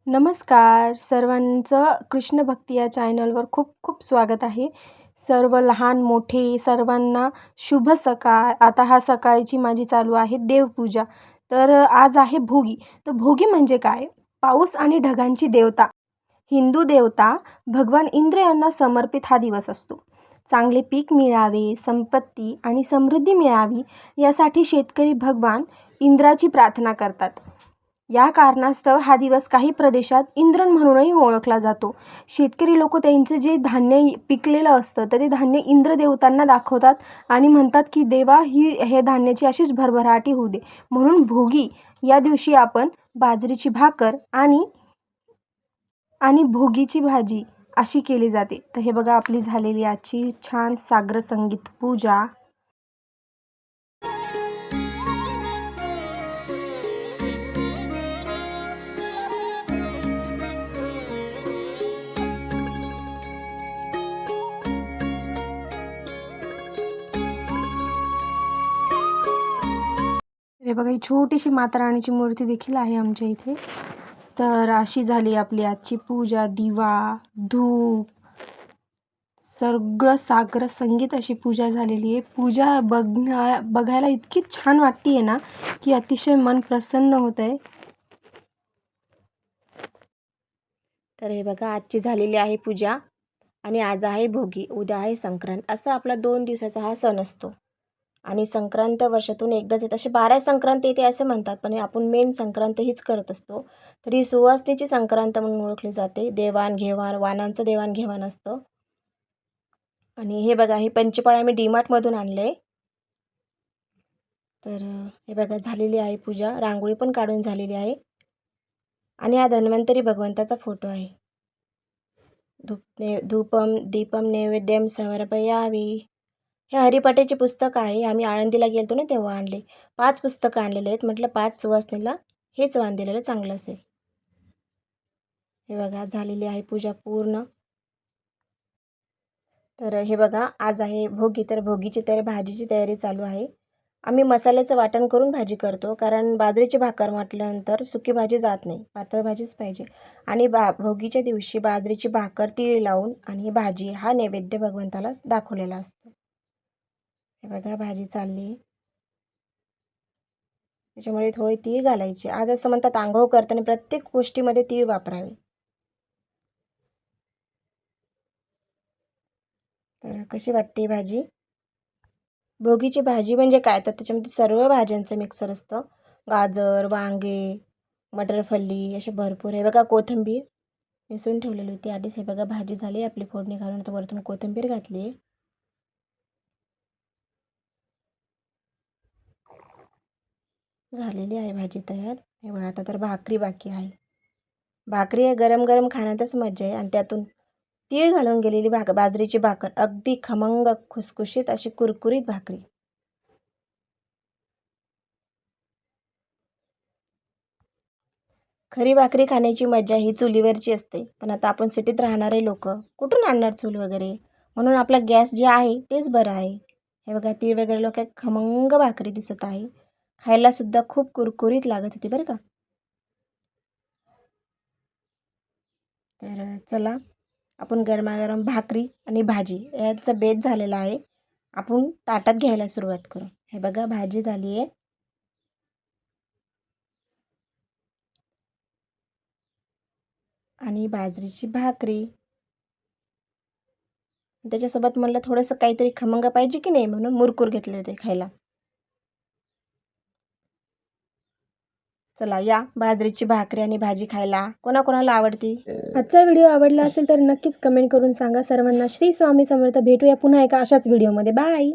नमस्कार सर्वांचं कृष्ण भक्ती या चॅनलवर खूप खूप स्वागत आहे. सर्व लहान मोठे सर्वांना शुभ सकाळ. आता हा सकाळची माझी चालू आहे देवपूजा. तर आज आहे भोगी. तर भोगी म्हणजे काय? पाऊस आणि ढगांची देवता, हिंदू देवता भगवान इंद्र यांना समर्पित हा दिवस असतो. चांगले पीक मिळावे, संपत्ती आणि समृद्धी मिळावी यासाठी शेतकरी भगवान इंद्राची प्रार्थना करतात. या कारणास्तव हा दिवस काही प्रदेशात इंद्रन म्हणूनही ओळखला जातो. शेतकरी लोक त्यांचं जे धान्य पिकलेलं असतं तर ते धान्य इंद्रदेवतांना दाखवतात आणि म्हणतात की देवा हे धान्याची अशीच भरभराटी होऊ दे. म्हणून भोगी या दिवशी आपण बाजरीची भाकर आणि भोगीची भाजी अशी केली जाते. तर हे बघा आपली झालेली आजची छान साग्र संगीत पूजा. हे बघा ही छोटीशी माता राणीची मूर्ती देखील आहे आमच्या इथे. तर अशी झाली आपली आजची पूजा. दिवा, धूप, सगळं साग्र संगीत अशी पूजा झालेली आहे. पूजा बघायला इतकी छान वाटते आहे ना की अतिशय मन प्रसन्न होत आहे. तर हे बघा आजची झालेली आहे पूजा आणि आज आहे भोगी, उद्या आहे संक्रांत. असा आपला 2 दिवसाचा हा सण असतो. आणि संक्रांत वर्षातून एकदाच येते. असे 12 संक्रांत येते असे म्हणतात, पण आपण मेन संक्रांत हीच करत असतो. तर ही सुवासिनीची संक्रांत म्हणून ओळखली जाते. देवाणघेवाण, वाणांचं देवाणघेवाण असतं. आणि हे बघा ही पंचफळ आम्ही डीमार्टमधून आणले. तर हे बघा झालेली आहे पूजा. रांगोळी पण काढून झालेली आहे. आणि हा धन्वंतरी भगवंताचा फोटो आहे. धूपम दीपम नैवेद्यम समर्पयामी. हे हरिपाठाचे पुस्तक आहे. आम्ही आळंदीला गेलतो ना तेव्हा आणले. 5 पुस्तकं आणलेले आहेत. म्हटलं 5 सुवासिनीला हेच वाण दिलेलं चांगलं असेल. हे बघा झालेली आहे पूजा पूर्ण. तर हे बघा आज आहे भोगी. तर भोगीची भाजीची तयारी चालू आहे. आम्ही मसाल्याचं वाटण करून भाजी करतो, कारण बाजरीची भाकर म्हटल्यानंतर सुकी भाजी जात नाही, पातळ भाजीच पाहिजे. आणि भोगीच्या दिवशी बाजरीची भाकर तीळ लावून आणि ही भाजी हा नैवेद्य भगवंताला दाखवलेला असतो. हे बघा भाजी चालली. त्याच्यामुळे थोडी तीळ घालायची. आज असं म्हणतात आंघोळ करताना प्रत्येक गोष्टीमध्ये तीळ वापरावे. तर कशी वाटते भाजी? भोगीची भाजी म्हणजे काय, तर त्याच्यामध्ये सर्व भाज्यांचं मिक्सर असतं. गाजर, वांगे, मटरफल्ली असे भरपूर. हे बघा कोथिंबीर मिसळून ठेवलेली होती आधीच. हे बघा भाजी झाली आपली फोडणी घालून, तर वरतून कोथिंबीर घातली. झालेली आहे भाजी तयार. हे बघा आता तर भाकरी बाकी आहे. भाकरी आहे गरम गरम खाण्यातच मजा आहे. आणि त्यातून तीळ घालून गेलेली बाजरीची भाकर अगदी खमंग खुसखुशीत अशी कुरकुरीत भाकरी. खरी भाकरी खाण्याची मजा ही चुलीवरची असते. पण आता आपण सिटीत राहणारे लोक कुठून आणणार चूल वगैरे, म्हणून आपला गॅस जे आहे तेच बरं आहे. हे बघा तीळ वगैरे लोक खमंग भाकरी दिसत आहे. खायला सुद्धा खूप कुरकुरीत लागत होती बरं का. तर चला आपण गरमागरम भाकरी आणि भाजी याचा बेत झालेला आहे. आपण ताटात घ्यायला सुरुवात करू. हे बघा भाजी झाली आहे. आणि बाजरीची भाकरी. त्याच्यासोबत म्हणलं थोडंसं काहीतरी खमंग पाहिजे की नाही, म्हणून मुरकूर घेतले होते खायला. चला या बाजरीची भाकरी आणि भाजी खायला. कोणाकोणाला आवडती? आजचा व्हिडिओ आवडला असेल तर नक्कीच कमेंट करून सांगा. सर्वांना श्री स्वामी समर्थ. भेटूया पुन्हा एका अशाच व्हिडिओमध्ये. बाय.